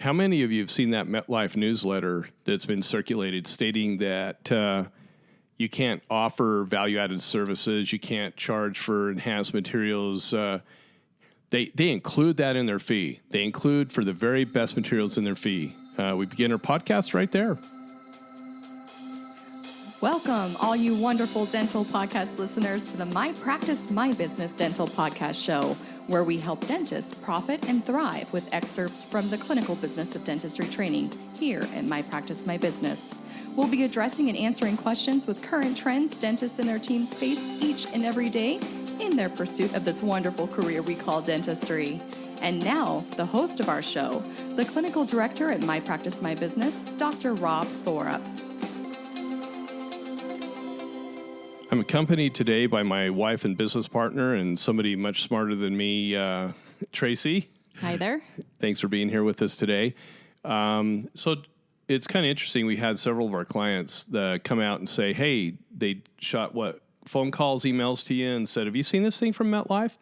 How many of you have seen that MetLife newsletter that's been circulated stating that you can't offer value-added services, you can't charge for enhanced materials? They include that in their fee. They include for the very best materials in their fee. We begin our podcast right there. Welcome, all you wonderful dental podcast listeners, to the My Practice, My Business Dental Podcast Show, where we help dentists profit and thrive with excerpts from the clinical business of dentistry training here at My Practice, My Business. We'll be addressing and answering questions with current trends dentists and their teams face each and every day in their pursuit of this wonderful career we call dentistry. And now, the host of our show, the clinical director at My Practice, My Business, Dr. Rob Thorup. I'm accompanied today by my wife and business partner and somebody much smarter than me, Tracy. Hi there. Thanks for being here with us today. So it's kind of interesting. We had several of our clients come out and say, hey, they shot phone calls, emails to you and said, have you seen this thing from MetLife?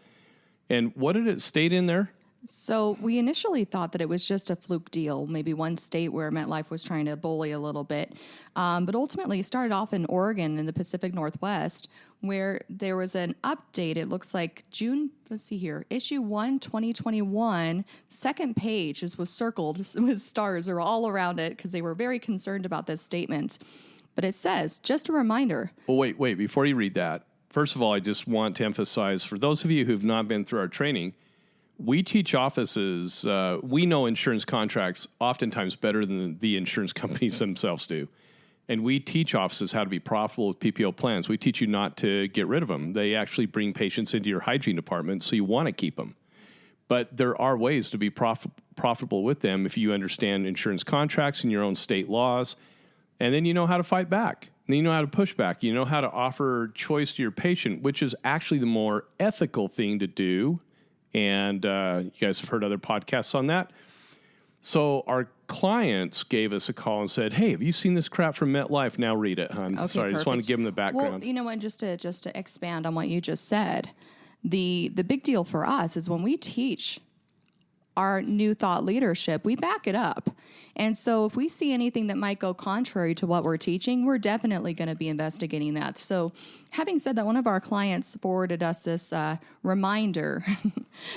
And what did it state in there? So we initially thought that it was just a fluke deal, maybe one state where MetLife was trying to bully a little bit. But ultimately, it started off in Oregon in the Pacific Northwest, where there was an update. It looks like issue 1, 2021, second page was circled with stars or all around it because they were very concerned about this statement. But it says, just a reminder. Well, wait, before you read that, first of all, I just want to emphasize, for those of you who've not been through our training, we teach offices, we know insurance contracts oftentimes better than the insurance companies themselves do. And we teach offices how to be profitable with PPO plans. We teach you not to get rid of them. They actually bring patients into your hygiene department, so you want to keep them. But there are ways to be profitable with them if you understand insurance contracts and your own state laws. And then you know how to fight back. And you know how to push back. You know how to offer choice to your patient, which is actually the more ethical thing to do. And you guys have heard other podcasts on that. So our clients gave us a call and said, hey, have you seen this crap from MetLife? Now read it, hon. Okay, Sorry, perfect. I just want to give them the background. Well, you know what, just to expand on what you just said, the big deal for us is when we teach our new thought leadership, we back it up. And so if we see anything that might go contrary to what we're teaching, we're definitely going to be investigating that. So having said that, one of our clients forwarded us this reminder.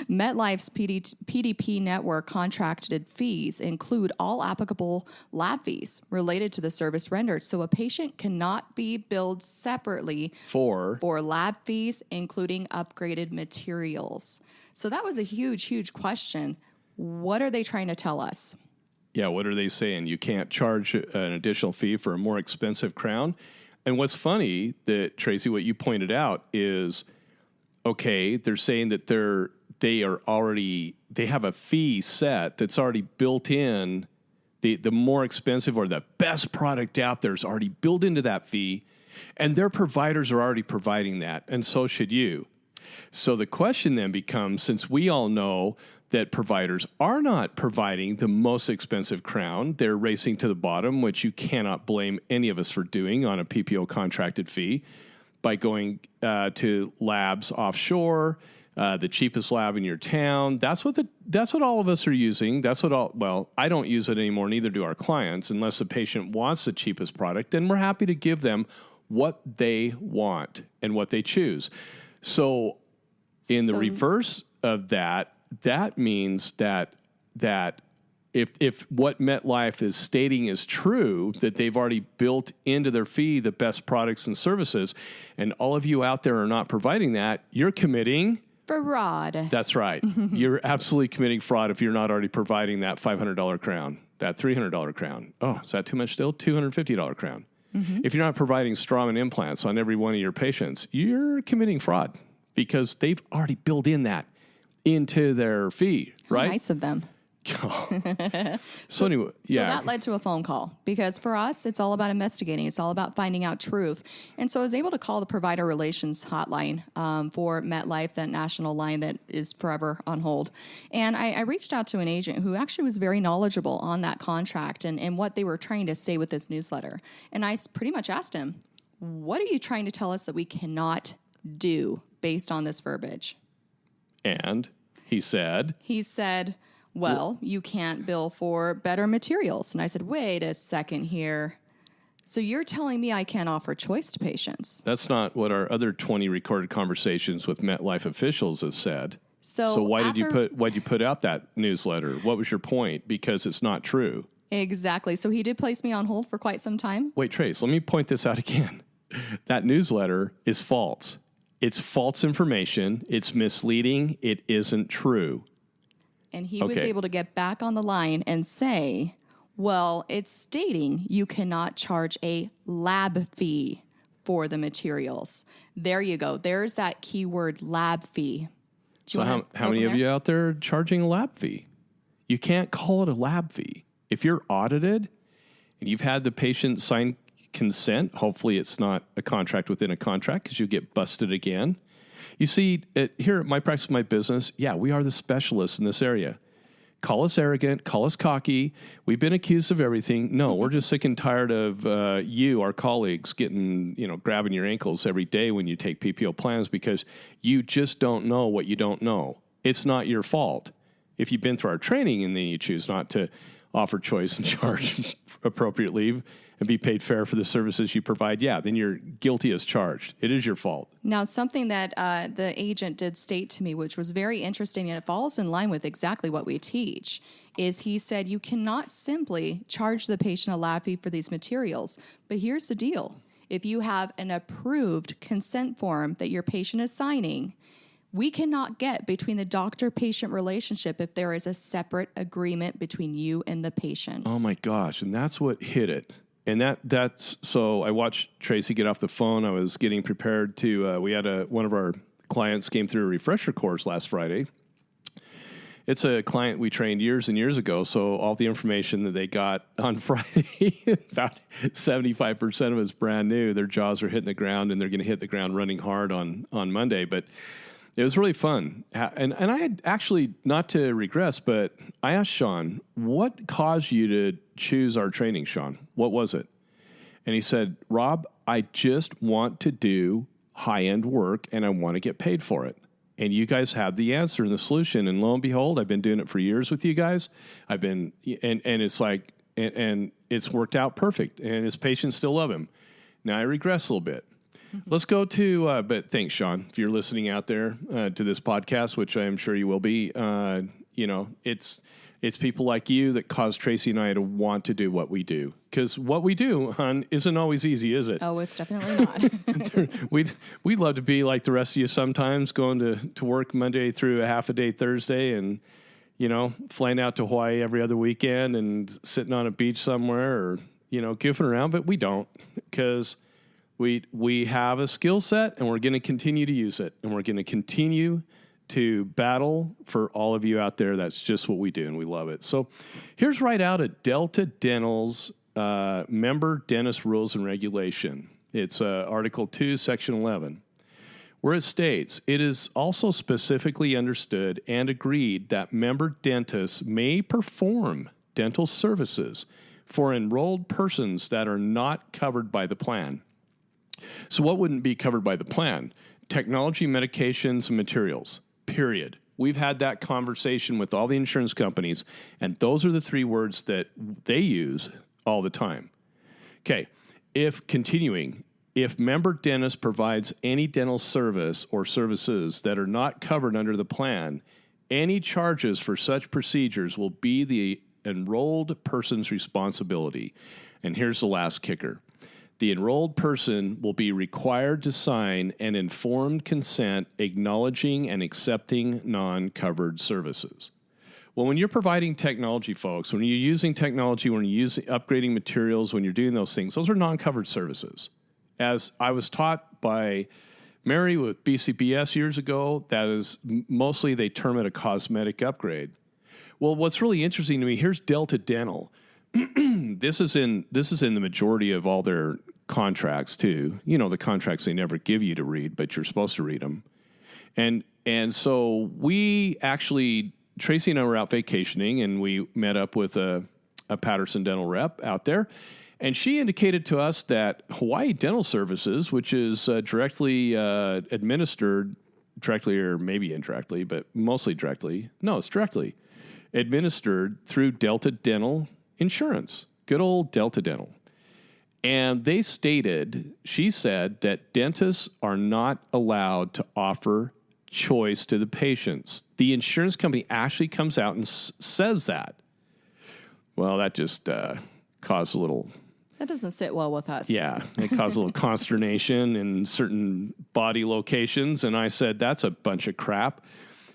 MetLife's PDP network contracted fees include all applicable lab fees related to the service rendered. So a patient cannot be billed separately for lab fees, including upgraded materials. So that was a huge, huge question. What are they trying to tell us? Yeah, what are they saying? You can't charge an additional fee for a more expensive crown? And what's funny, that Tracy, what you pointed out is, okay, they're saying that they have a fee set that's already built in. The more expensive or the best product out there is already built into that fee, and their providers are already providing that, and so should you. So the question then becomes, since we all know that providers are not providing the most expensive crown, they're racing to the bottom, which you cannot blame any of us for doing on a PPO contracted fee, by going to labs offshore, the cheapest lab in your town. That's what all of us are using. I don't use it anymore, neither do our clients, unless the patient wants the cheapest product. Then we're happy to give them what they want and what they choose. So in the reverse of that means that if what MetLife is stating is true, that they've already built into their fee the best products and services, and all of you out there are not providing that, you're committing fraud. That's right. You're absolutely committing fraud if you're not already providing that $500 crown, that $300 crown. Oh, is that too much still? $250 crown. Mm-hmm. If you're not providing Straumann implants on every one of your patients, you're committing fraud because they've already built in that into their fee, right? How nice of them. So anyway, yeah. So that led to a phone call because for us, it's all about investigating. It's all about finding out truth. And so I was able to call the provider relations hotline for MetLife, that national line that is forever on hold. And I reached out to an agent who actually was very knowledgeable on that contract and what they were trying to say with this newsletter. And I pretty much asked him, what are you trying to tell us that we cannot do based on this verbiage? And he said, well, you can't bill for better materials. And I said, wait a second here. So you're telling me I can't offer choice to patients? That's not what our other 20 recorded conversations with MetLife officials have said. So why'd you put out that newsletter? What was your point? Because it's not true. Exactly. So he did place me on hold for quite some time. Wait, Trace, let me point this out again. That newsletter is false. It's false information. It's misleading. It isn't true. And he was able to get back on the line and say, well, it's stating you cannot charge a lab fee for the materials. There you go. There's that keyword lab fee. So how many of you out there are charging a lab fee? You can't call it a lab fee. If you're audited and you've had the patient sign consent, hopefully it's not a contract within a contract because you get busted again. You see, here at My Practice, My Business, we are the specialists in this area. Call us arrogant, call us cocky. We've been accused of everything. No, we're just sick and tired of you, our colleagues, grabbing your ankles every day when you take PPO plans because you just don't know what you don't know. It's not your fault. If you've been through our training and then you choose not to offer choice and charge appropriately and be paid fair for the services you provide, then you're guilty as charged. It is your fault. Now, something that the agent did state to me, which was very interesting, and it falls in line with exactly what we teach, is he said you cannot simply charge the patient a lab fee for these materials. But here's the deal. If you have an approved consent form that your patient is signing, we cannot get between the doctor-patient relationship if there is a separate agreement between you and the patient. Oh, my gosh. And that's what hit it. And that's so I watched Tracy get off the phone. I was getting prepared to, we had one of our clients came through a refresher course last Friday. It's a client we trained years and years ago. So all the information that they got on Friday, about 75% of it's brand new. Their jaws are hitting the ground and they're going to hit the ground running hard on Monday. But it was really fun. And I had actually, not to regress, but I asked Sean, what caused you to choose our training, Sean? What was it? And he said, Rob, I just want to do high-end work and I want to get paid for it. And you guys have the answer and the solution. And lo and behold, I've been doing it for years with you guys. And it's like, and it's worked out perfect. And his patients still love him. Now I regress a little bit. Let's go to, but thanks, Sean, if you're listening out there to this podcast, which I am sure you will be. It's people like you that cause Tracy and I to want to do what we do. Because what we do, hon, isn't always easy, is it? Oh, it's definitely not. We'd love to be like the rest of you sometimes, going to work Monday through a half a day Thursday and, flying out to Hawaii every other weekend and sitting on a beach somewhere or, goofing around. But we don't, because we have a skill set and we're going to continue to use it. And we're going to continue to battle for all of you out there. That's just what we do, and we love it. So here's right out of Delta Dental's Member Dentist Rules and Regulation. It's Article 2, Section 11, where it states, it is also specifically understood and agreed that member dentists may perform dental services for enrolled persons that are not covered by the plan. So what wouldn't be covered by the plan? Technology, medications, and materials. Period. We've had that conversation with all the insurance companies, and those are the three words that they use all the time. Okay, if member dentist provides any dental service or services that are not covered under the plan, any charges for such procedures will be the enrolled person's responsibility. And here's the last kicker. The enrolled person will be required to sign an informed consent acknowledging and accepting non-covered services. Well, when you're providing technology, folks, when you're using technology, when you're upgrading materials, when you're doing those things, those are non-covered services. As I was taught by Mary with BCBS years ago, that is mostly they term it a cosmetic upgrade. Well, what's really interesting to me, here's Delta Dental. This is in the majority of all their contracts too. The contracts they never give you to read, but you're supposed to read them. And so we actually, Tracy and I were out vacationing, and we met up with a Patterson Dental rep out there, and she indicated to us that Hawaii Dental Services, which is directly administered, directly or maybe indirectly, but mostly directly. No, it's directly. administered through Delta Dental Insurance. Good old Delta Dental. And she said that dentists are not allowed to offer choice to the patients. The insurance company actually comes out and says that. Well, that just caused a little... That doesn't sit well with us. Yeah, it caused a little consternation in certain body locations. And I said, that's a bunch of crap.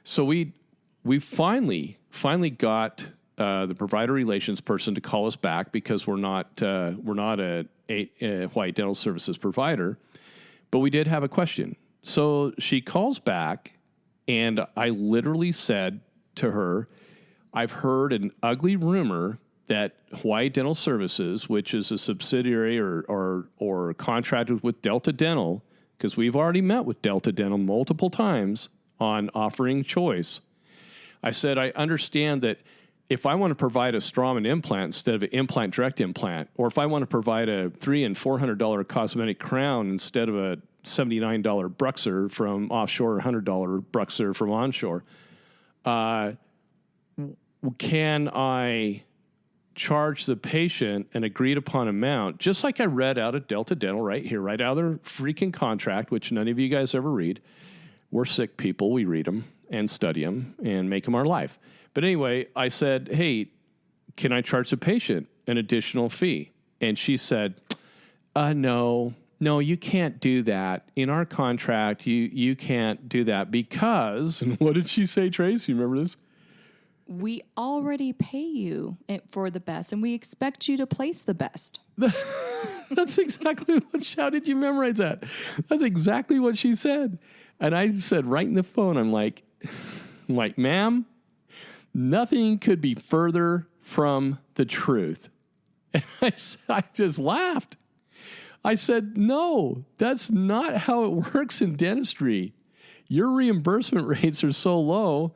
So we finally got the provider relations person to call us back because we're not a Hawaii Dental Services provider, but we did have a question. So she calls back, and I literally said to her, I've heard an ugly rumor that Hawaii Dental Services, which is a subsidiary or contracted with Delta Dental, because we've already met with Delta Dental multiple times on offering choice. I said, I understand that if I want to provide a Straumann implant instead of an implant direct implant, or if I want to provide a $300 and $400 cosmetic crown instead of a $79 Bruxer from offshore, $100 Bruxer from onshore, can I charge the patient an agreed upon amount, just like I read out of Delta Dental right here, right out of their freaking contract, which none of you guys ever read. We're sick people. We read them and study them and make them our life. But anyway, I said, hey, can I charge the patient an additional fee? And she said, no, you can't do that. In our contract, you can't do that because, and what did she say, Trace? You remember this? We already pay you for the best, and we expect you to place the best. That's exactly what, how did you memorize that? That's exactly what she said. And I said right in the phone, I'm like, ma'am, nothing could be further from the truth. And I just laughed. I said, no, that's not how it works in dentistry. Your reimbursement rates are so low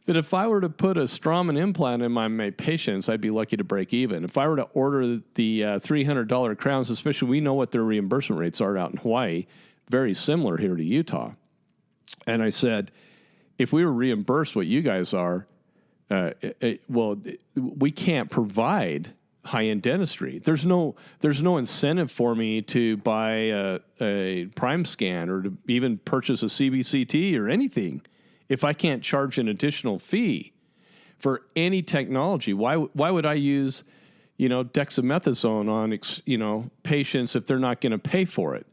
that if I were to put a Straumann implant in my patients, I'd be lucky to break even. If I were to order the $300 crowns, especially we know what their reimbursement rates are out in Hawaii, very similar here to Utah. And I said, if we were reimbursed what you guys are, we can't provide high-end dentistry. There's no incentive for me to buy a Prime Scan or to even purchase a CBCT or anything if I can't charge an additional fee for any technology. Why would I use, dexamethasone on patients if they're not going to pay for it?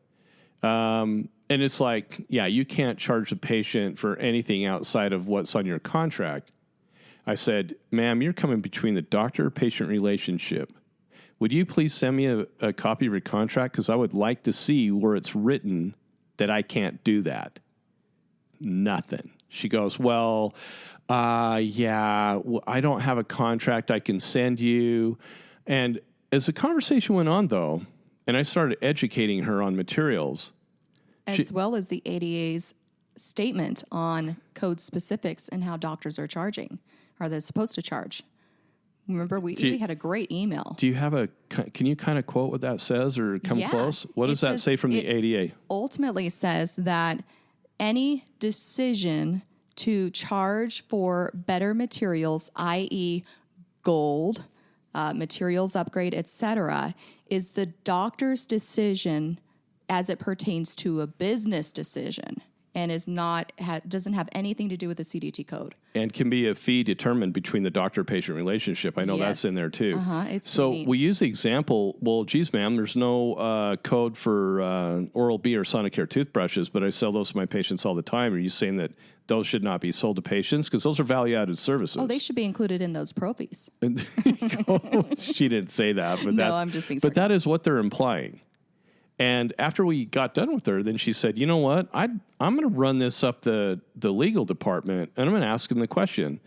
And it's like, yeah, you can't charge the patient for anything outside of what's on your contract. I said, ma'am, you're coming between the doctor-patient relationship. Would you please send me a copy of your contract? Because I would like to see where it's written that I can't do that. Nothing. She goes, well, yeah, I don't have a contract I can send you. And as the conversation went on, though, and I started educating her on materials. As well as the ADA's statement on code specifics and how doctors are charging. Are they supposed to charge? Remember, we had a great email. Do you have can you kind of quote what that says or come close? What does that say from the ADA? Ultimately says that any decision to charge for better materials, i.e. gold, materials upgrade, etc., is the doctor's decision as it pertains to a business decision and doesn't have anything to do with the CDT code. And can be a fee determined between the doctor-patient relationship. I know that's in there too. So we use the example, well, geez, ma'am, there's no code for Oral-B or Sonicare toothbrushes, but I sell those to my patients all the time. Are you saying that those should not be sold to patients? Because those are value-added services. Oh, they should be included in those pro fees. She didn't say that, but I'm just being sarcastic. But that is what they're implying. And after we got done with her, then she said, you know what? I'm going to run this up the legal department, and I'm going to ask them the question,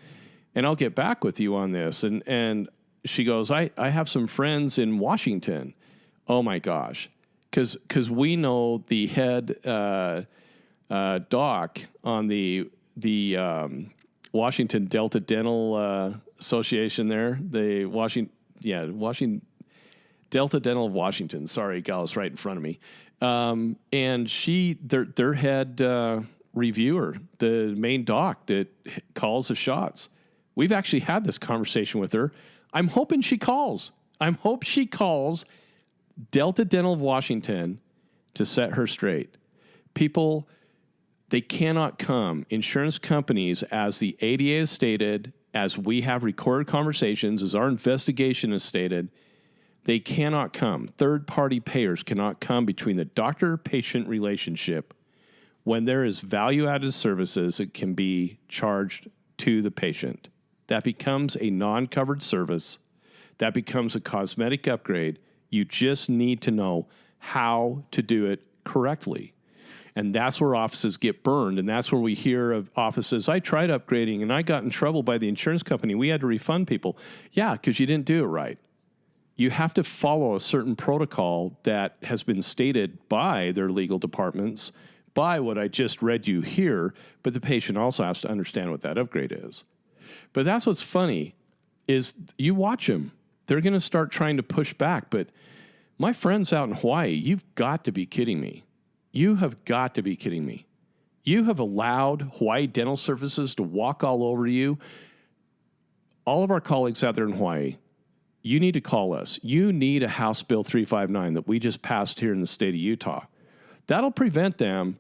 and I'll get back with you on this. And she goes, I have some friends in Washington. Oh, my gosh. Because we know the head doc on the Washington Delta Dental Association there, the Washington Delta Dental of Washington. Sorry, gal, is right in front of me. And their head reviewer, the main doc that calls the shots, We've actually had this conversation with her. I'm hoping she calls. Delta Dental of Washington to set her straight. People, they cannot come. Insurance companies, as the ADA has stated, as we have recorded conversations, as our investigation has stated, they cannot come. Third-party payers cannot come between the doctor-patient relationship. When there is value-added services, it can be charged to the patient. That becomes a non-covered service. That becomes a cosmetic upgrade. You just need to know how to do it correctly. And that's where offices get burned. And that's where we hear of offices, I tried upgrading and I got in trouble by the insurance company. We had to refund people. Yeah, because you didn't do it right. You have to follow a certain protocol that has been stated by their legal departments, by what I just read you here, but the patient also has to understand what that upgrade is. But that's what's funny is you watch them. They're going to start trying to push back. But my friends out in Hawaii, you've got to be kidding me. You have got to be kidding me. You have allowed Hawaii Dental Services to walk all over you. All of our colleagues out there in Hawaii, you need to call us. You need a House Bill 359 that we just passed here in the state of Utah. That'll prevent them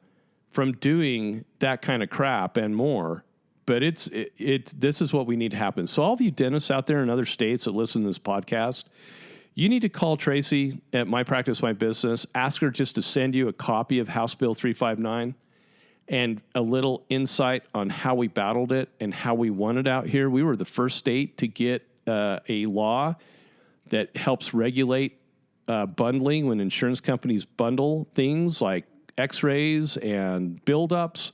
from doing that kind of crap and more. But this is what we need to happen. So all of you dentists out there in other states that listen to this podcast, you need to call Tracy at My Practice, My Business. Ask her just to send you a copy of House Bill 359 and a little insight on how we battled it and how we won it out here. We were the first state to get a law that helps regulate bundling when insurance companies bundle things like x-rays and buildups.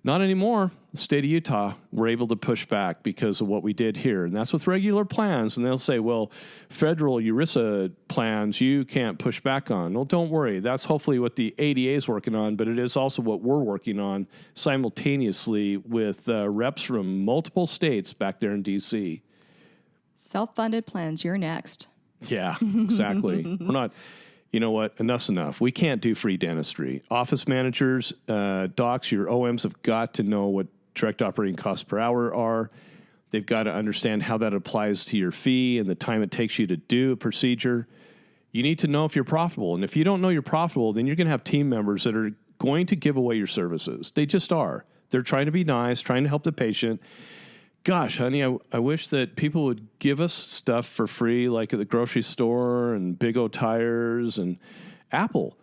Not anymore. The state of Utah, we're able to push back because of what we did here. And that's with regular plans. And they'll say, well, federal ERISA plans, you can't push back on. Well, don't worry. That's hopefully what the ADA is working on, but it is also what we're working on simultaneously with reps from multiple states back there in D.C. Self-funded plans, you're next. Yeah, exactly. We're not... You know what? Enough's enough. We can't do free dentistry. Office managers, docs, your OMs have got to know what direct operating costs per hour are. They've got to understand how that applies to your fee and the time it takes you to do a procedure. You need to know if you're profitable. And if you don't know you're profitable, then you're going to have team members that are going to give away your services. They just are. They're trying to be nice, trying to help the patient. Gosh, honey, I wish that people would give us stuff for free, like at the grocery store and Big O Tires and Apple.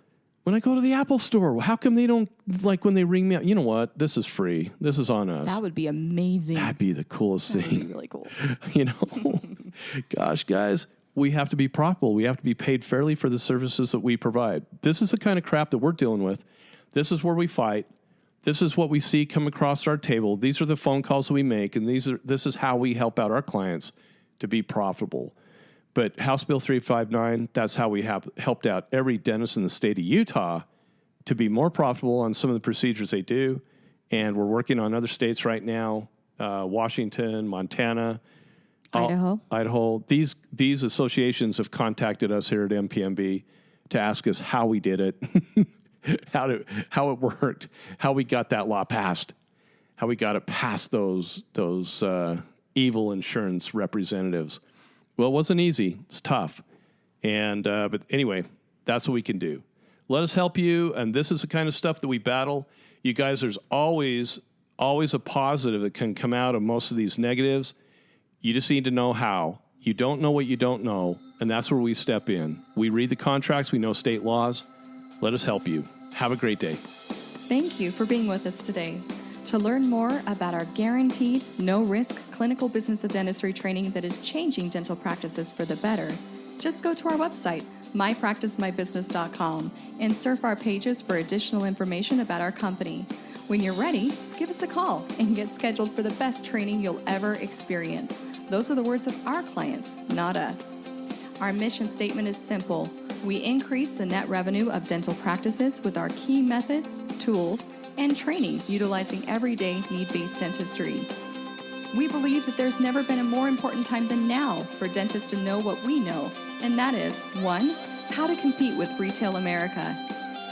When I go to the Apple store, how come they don't, like when they ring me up, you know what? This is free. This is on us. That would be amazing. That'd be the coolest thing. That would be really cool. You know, gosh, guys, we have to be profitable. We have to be paid fairly for the services that we provide. This is the kind of crap that we're dealing with. This is where we fight. This is what we see come across our table. These are the phone calls that we make, and this is how we help out our clients to be profitable. But House Bill 359, that's how we have helped out every dentist in the state of Utah to be more profitable on some of the procedures they do. And we're working on other states right now, Washington, Montana, Idaho. These associations have contacted us here at MPMB to ask us how we did it. How it worked, how we got that law passed, how we got it past those evil insurance representatives. Well, it wasn't easy. It's tough. And but anyway, that's what we can do. Let us help you. And this is the kind of stuff that we battle. You guys, there's always a positive that can come out of most of these negatives. You just need to know how. You don't know what you don't know, and that's where we step in. We read the contracts. We know state laws. Let us help you. Have a great day. Thank you for being with us today. To learn more about our guaranteed, no-risk clinical business of dentistry training that is changing dental practices for the better, just go to our website, mypracticemybusiness.com, and surf our pages for additional information about our company. When you're ready, give us a call and get scheduled for the best training you'll ever experience. Those are the words of our clients, not us. Our mission statement is simple. We increase the net revenue of dental practices with our key methods, tools, and training utilizing everyday need-based dentistry. We believe that there's never been a more important time than now for dentists to know what we know, and that is 1, how to compete with retail America,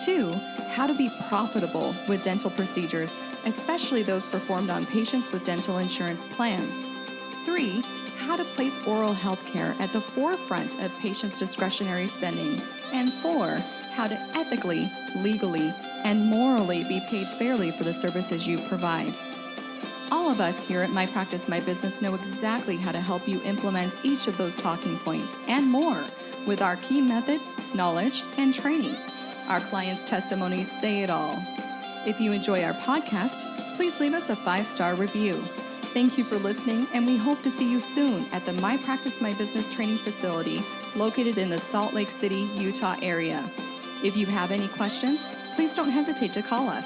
2, how to be profitable with dental procedures, especially those performed on patients with dental insurance plans, 3, how to place oral health care at the forefront of patients' discretionary spending. And 4, how to ethically, legally, and morally be paid fairly for the services you provide. All of us here at My Practice, My Business know exactly how to help you implement each of those talking points and more with our key methods, knowledge, and training. Our clients' testimonies say it all. If you enjoy our podcast, please leave us a 5-star review. Thank you for listening, and we hope to see you soon at the My Practice, My Business training facility located in the Salt Lake City, Utah area. If you have any questions, please don't hesitate to call us.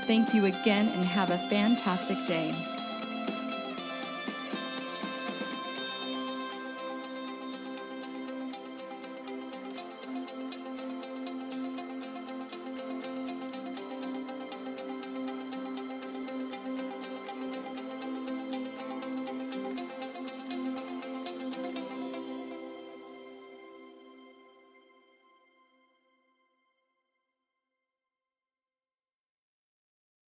Thank you again and have a fantastic day.